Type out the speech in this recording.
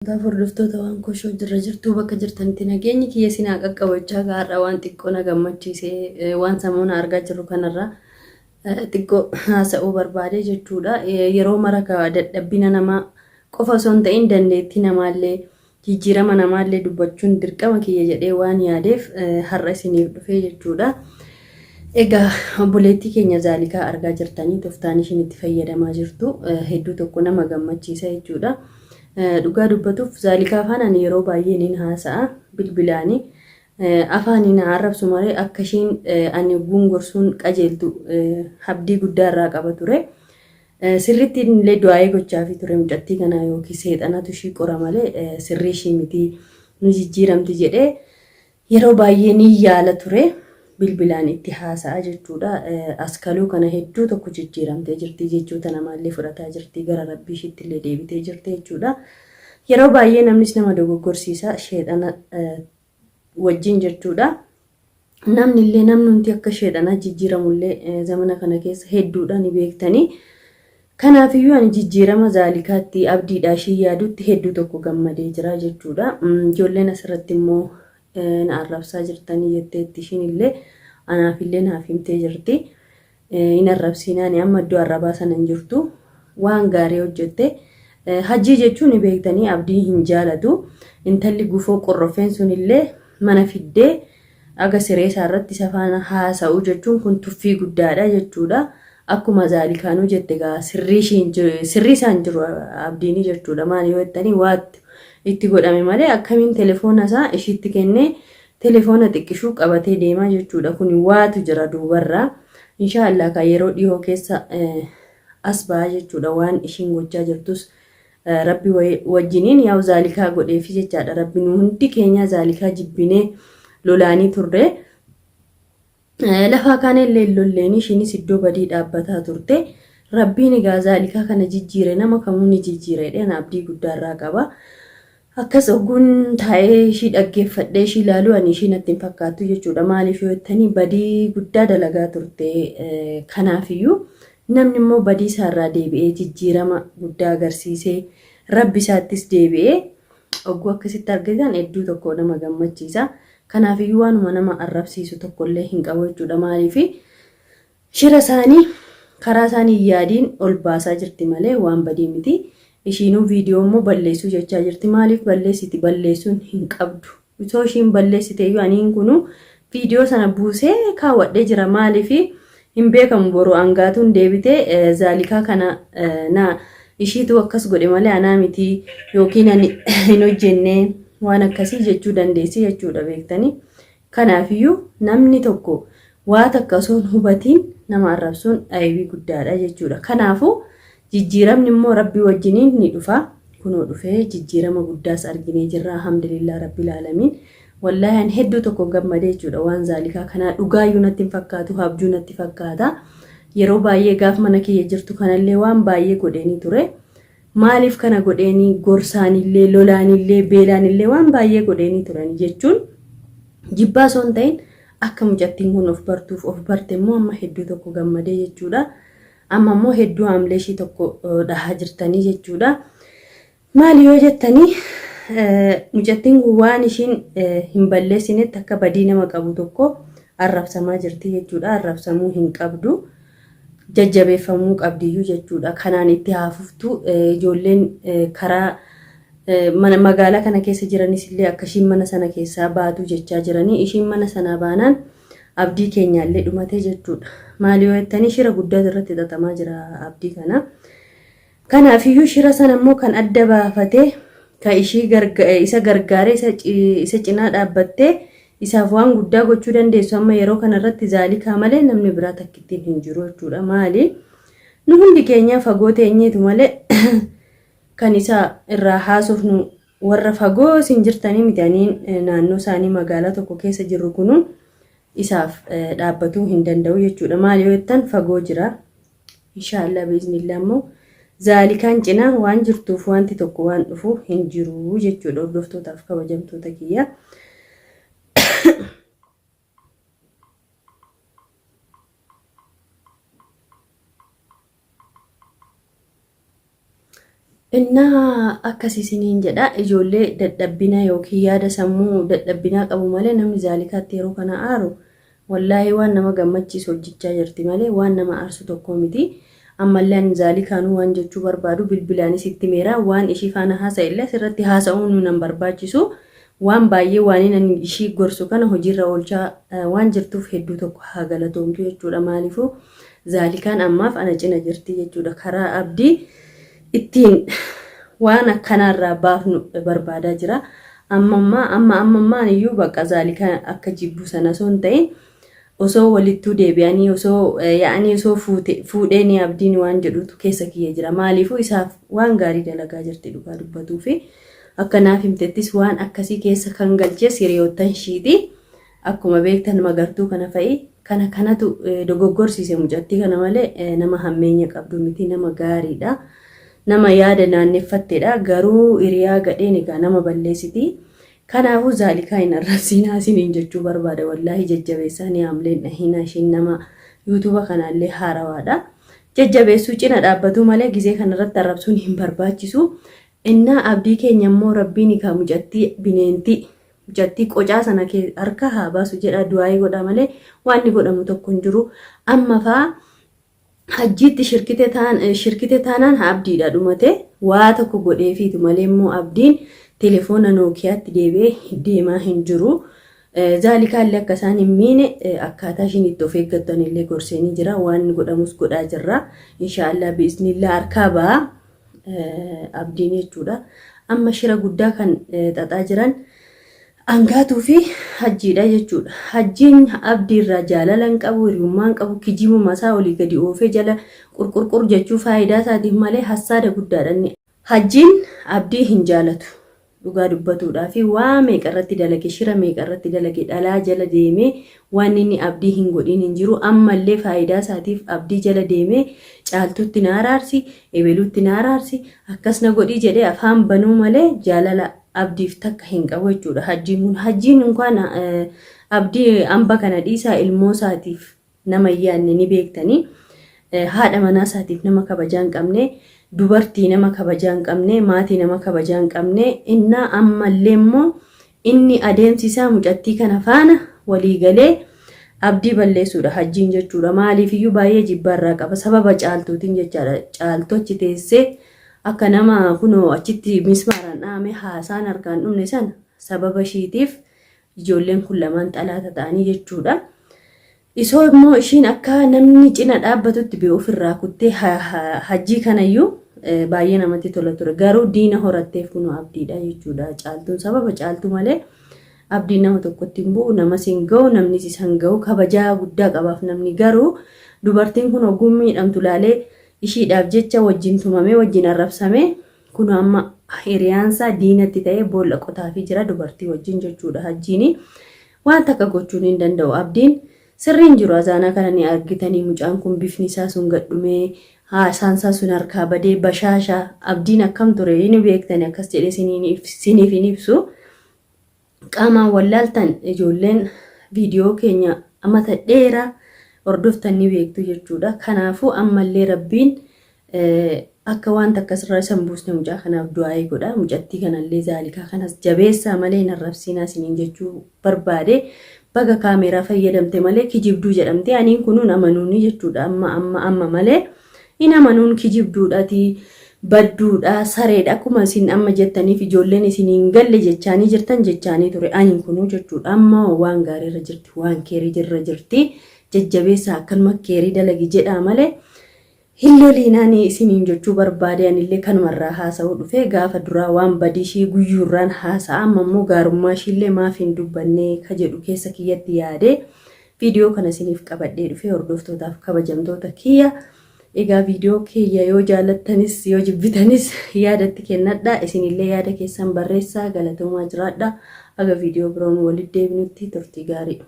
Furdiftoota waan koshoo jirra jirtuu bakka jirtanitti nageenyi kiyya sinaa qaqqabachaa gaarraa waan xiqqoo na gammachiisee waan samuuna argaa jirru kanarraa xiqqoo haasa'uu barbaade jechuudha. Yeroo mara dadhabbina namaa qofa osoo hin ta'in dandeettii namaallee jijjiirama namaallee dubbachuun dirqama kiyya jedhee waan yaadeef har'a isiniif dhufee jechuudha. Egaa obboleettii keenya Zaalikaa argaa jirtanii tooftaan ishiin itti fayyadamaa jirtu hedduu tokko nama gammachiisa jechuudha. Dhugaa dubbatuuf Zaalikaa afaan yeroo baay'ee niin haasa'a bilbilaanii afaaniin arrabsu malee akka ishiin ani gungursuun qajeeltu abdii guddaa irraa qaba ture. Sirriitti illee du'aa'ee gochaafi ture mucattii kana yookiin seexanatu ishii qora malee sirrii ishii miti nu jijjiiramti jedhee yeroo baay'ee ni yaala ture. Bilbilaan itti haasa'a jechuudha. Askaluu kana hedduu tokko jijjiiramtee jirti jechuudha. Namaallee fudhataa jirti gara rabbii ishiitti illee deebitee jirti jechuudha. Yeroo baay'ee namnis nama dogoggorsiisa sheexana wajjin jechuudha. Namni nuti akka sheexana jijjiiramullee zamana kana keessa hedduudha ni beektanii. Kanaafiyyuu ani jijjiirama Zaalikaatti abdiidhaa ishii yaadutti hedduu tokko gammadee jira jechuudha. Ijoolleen asirratti immoo na arrabsaa jirtanii jetteetti ishiin illee anaaf illee naaf himtee jirti. Hin arrabsiinaani amma iddoo arrabaa sana hin jirtu waan gaarii hojjette. Hajjii jechuun beektanii abdii hin jaalatu. Intalli gufoo qorrofeen sun illee mana fiddee aga siree isaa irratti isa faana haasa'u jechuun kun tuffii guddaadha jechuudha. Akkuma Zaalikaanuu jette gaa sirrii isaan jiru abdiini jechuudha. Maal yoo jettanii waatti itti godhame malee akkamiin telefoona isaa ishiitti kennee telefoona xiqqishuu qabatee deemaa jechuudha. Kun waatu jira duubarraa. Inshaallah kan yeroo dhihoo keessa as ba'a jechuudha. Waan ishiin gochaa jirtus rabbi wajjiniin yaa'u Zaalikaa godheefi jechaadha. Rabbi nu hundi keenya Zaalikaa jibbinee lolaanii turre. Lafaa kaan illee lolleen ishiinis iddoo badii dhaabbataa turte. Rabbiin egaa Zaalikaa kana jijjiire nama kamuu ni jijjiiredha. Abdii guddaarraa qaba. Akkas oguun taa'ee ishii dhaggeeffadhee ishii ilaaluu ani ishii natti hin fakkaattu jechuudha. Maaliif yoo jettanii badii guddaa dalagaa turte. Kanaafiyyuu namni immoo badii isaarraa deebi'ee jijjiirama guddaa agarsiisee rabbi isaattis deebi'ee oguu akkasitti argitan hedduu tokko nama gammachiisa. Kanaafiyyuu waanuma nama arrabsiisu tokkollee hin qabu jechuudha. Maaliif shira isaanii karaa isaanii yaadiin ol baasaa jirti malee waan badii miti. Ishiinuu viidiyoo immoo balleessuu jechaa jirti. Maaliif balleessiti? Balleessuun hin qabdu. Itoo ishiin balleessiteeyyuu aniin kunuu viidiyoo sana buusee kaawwadhee jira. Maaliif hin beekamu boru angaatuun deebitee Zaalikaa kana ishiitu akkas godhe malee anaa miti yookiin ani hin hojjennee waan akkasii jechuu dandeessi jechuudha beektanii. Kanaafiyyuu namni tokko waan akkasuun hubatiin nama arrabsuun aybii guddaadha jechuudha. Kanaafuu jijjiiramni immoo rabbii wajjiniin ni dhufa. Kunoo dhufee jijjiirama guddaas arginee jirra. Alhamdulillah rabbil aalamiin. Wallaahi ani hedduu tokko gammadee jechuudha. Waan Zaalikaa kanaa dhugaayyuu natti hin fakkaatu, abjuu natti fakkaata. Yeroo baay'ee gaaf mana kiyya jirtu kanallee waan baay'ee godheenii ture. Maaliif kana godheenii gorsaanillee, lolaanillee, beelaanillee waan baay'ee godheenii turan jechuun jibbaa osoo hin ta'in akka mucattiin kun of bartuuf of barte immoo amma hedduu tokko gammadee jechuudha. Amma immoo hedduu haamlee ishii tokko dhahaa jirtanii jechuudha. Maali yoo jettanii mucattiin kun waan ishiin hin balleessinetti akka badii nama qabu tokko arrabsamaa jirti jechuudha. Arrabsamuu hin qabdu. Jajjabeeffamuu qabdiyyuu jechuudha. Kanaan itti haafuftu ijoolleen karaa magaalaa kana keessa jiranis illee akka ishiin mana sana keessaa baatu jechaa jiranii. Ishiin mana sanaa baanaan abdii keenyaallee dhumatee jechuudha. Maali yoo jettanii shira guddaa irratti xaxamaa jira abdii kana. Kanaafiyyuu shira sana immoo kan adda baafatee kan ishii isa gargaaree isa cinaa dhaabbattee isaaf waan guddaa gochuu dandeessu. Amma yeroo kanarratti Zaalikaa malee namni biraa takkittiin hin jiru jechuudha. Maali nu hundi keenya fagoo teenyeetu malee kan isa irraa haasofnu warra fagoo isin jirtanii miti. Aniin naannoo isaanii magaalaa tokko keessa jirru kunuun isaaf dhaabbatuu hin danda'u jechuudha. Maali yoo jettan fagoo jira. Inshaallah biiznillah immoo Zaalikaan cinaa waan jirtuuf wanti tokko waan dhufu hin jiru jechuudha. Hordoftootaaf kabajamtoota kiyya. Innaa akkasii isiniin jedha ijoollee dadhabbina yookiin yaada sammuu dadhabbinaa qabu malee namni zaalikaatti yeroo kana aaru wallaahi waan nama gammachiisu hojjechaa jirti malee waan nama aarsu tokko miti. Ammallee ani zaalikaanuu waan jechuu barbaadu bilbilaanis itti meeraa waan ishii faana haasa'ellee asirratti haasa'uun nu nan barbaachisu. Waan baay'ee waan inni ishii gorsu kana hojiirra oolchaa waan jirtuuf hedduu tokko haa galatoomtu jechuudha. Maaliifuu zaalikaan ammaaf ana cina jirti jechuudha. Karaa abdii ittiin waan akkanarraa baafnu barbaadaa jira. Ammaan iyyuu bakka zaalikaa akka jibbu sana osoo hin ta'in osoo walittuu deebi'anii osoo yaa'anii osoo fuudheen abdiin waan jedhutu keessa kiyya jira. Maaliifuu isaaf waan gaarii dalagaa jirti dhugaa dubbatuu fi akkanaaf himtettis waan akkasii keessa kan galchees hiriyoottan ishiiti. Akkuma beektan magartuu kana fa'i kanatu dogoggorsiise mucattii kana malee nama hammeenya qabdu miti, nama gaariidha. Nama yaada naanneeffatteedha. Garuu hiriyaa gadheen egaa nama balleessiti. Kanaafuu zaalikaa hin arrabsiinaa isiniin jechuu barbaada. Wallaahi jajjabeessaa ni haamleen dhahinaa ishiin nama yuutuuba kanallee haarawaadha. Jajjabeessuu cina dhaabbatu malee gizee kanarratti arrabsuun hin barbaachisu. Innaa abdii keenya immoo rabbiin egaa mucattii bineentii mucattii qocaa sana harka haa baasu jedha du'aayii godha malee waan inni godhamu tokko hin jiru. Amma fa'aa hajjiitti shirkite taanaan abdiidha dhumate waa tokko godheefiitu malee immoo abdiin telefoona nookiyaatti deemaa hin jiru. Zaalikaallee akka isaan hin miine akkaataa ishiin itti of eeggattan illee gorseenii jira. Waan godhamus godhaa jirra. Inshaallah biiznillaa harkaa ba'a abdiin jechuudha. Amma shira guddaa kan xaxaa jiran angaatuu fi hajjiidha jechuudha. Hajjiin abdiirraa jaalala hin qabu, hiriyummaa hin qabu, kijibuma masaa olii gadi oofee jala qurqurqur jechuu faayidaa isaatiif malee hassaada guddaadha. Hajjiin abdii hin jaalatu dhugaa dubbatuudhaa fi waa meeqarratti dalage shira meeqarratti dalage dhalaa jala deemee waan inni abdii hin godhin hin jiru. Ammallee faayidaa isaatiif abdii jala deemee caaltuutti na araarsi, ebeluutti na araarsi, akkas na godhii jedhee afaan banuu malee jaalala abdiif takka hin qabu jechuudha. Hajjiin kun abdii amba kana dhiisaa ilmoo isaatiif nama yaanne ni beektanii. Haadha manaa isaatiif nama kabajaa hin qabne, dubartii nama kabajaa hin qabne, maatii nama kabajaa hin qabne. Innaa ammallee immoo inni adeemsisaa mucattii kana faana walii galee abdii balleessuudha hajjiin jechuudha. Maaliifiyyuu baay'ee jibbaarraa qaba sababa caaltuutiin jechaadha. Caaltu achi teessee akka nama kunoo achitti mismaaraan dhaame haasaan harkaan dhumne sana sababa ishiitiif ijoolleen kun lamaan xalaata ta'anii jechuudha. Isoo immoo ishiin akka namni cina dhaabbatutti bee ofirraa kuttee hajjii kanayyuu baay'ee namatti tola ture. Garuu diina horatteef kunoo abdiidha jechuudha. Caaltuun sababa caaltu malee abdiin nama tokkotti hin bu'u, namas hin ga'u, namnis isa hin ga'u. Kabajaa guddaa qabaaf namni. Garuu dubartiin kun ogummaa miidhamtu laalee ishiidhaaf jecha wajjin tumamee wajjin arrabsamee kun amma hiriyaansaa diinatti ta'ee boolla qotaafii jira dubartii wajjin jechuudha. Hajjiin waan takka gochuun hin danda'u. Abdiin sirriin jiru. Azaanaa kana ni argitanii mucaan kun bifni isaa sun gadhumee haasaansaa sun harkaa badee bashaasha. Abdiin akkam ture ni beektanii akkas jedhee siniif hin ibsu. Qaamaan wallaaltan ijoolleen viidiyoo keenya amata dheeraa hordoftan ni beektu jechuudha. Kanaafuu ammallee rabbiin akka waan takka sirraa isan buusne mucaa kanaaf du'aayii godha. Mucattii kanallee zaalikaa kanas jabeessaa malee hin arrabsiinaa isiniin jechuu barbaade. Baga kaameeraa fayyadamte malee kijibduu jedhamte aniin kunuun amanuuni jechuudha. Amma malee hin amanuun kijibduudhaati, badduudha, sareedha. Akkuma isin amma jettaniif ijoolleen isiniin galle jechaanii jirtan jechaanii ture aniin kunuu jechuudha. Amma waan gaariirra jirti, waan keerii jirra jirti. Jajjabeessaa akkanuma keerii dalagi jedhaa malee hin loliinaan isiniin jechuu barbaade. Anillee kanumarraa haasa'uu dhufe gaafa duraa waan badii ishii guyyuurraan haasa'a. Amma immoo gaarummaa ishiillee maaf hin dubbanne ka jedhu keessa kiyyatti yaade viidiyoo kana isiniif qabadhee dhufe hordoftootaaf kabajamtoota kiyya. Egaa viidiyoo kiyya yoo jaallattanis yoo jibbitanis yaadatti kennadha. Isinillee yaada keessan barreessaa. Galatoomaa jiraadha. Aga viidiyoo biroon walitti deebinutti turtii gaarii.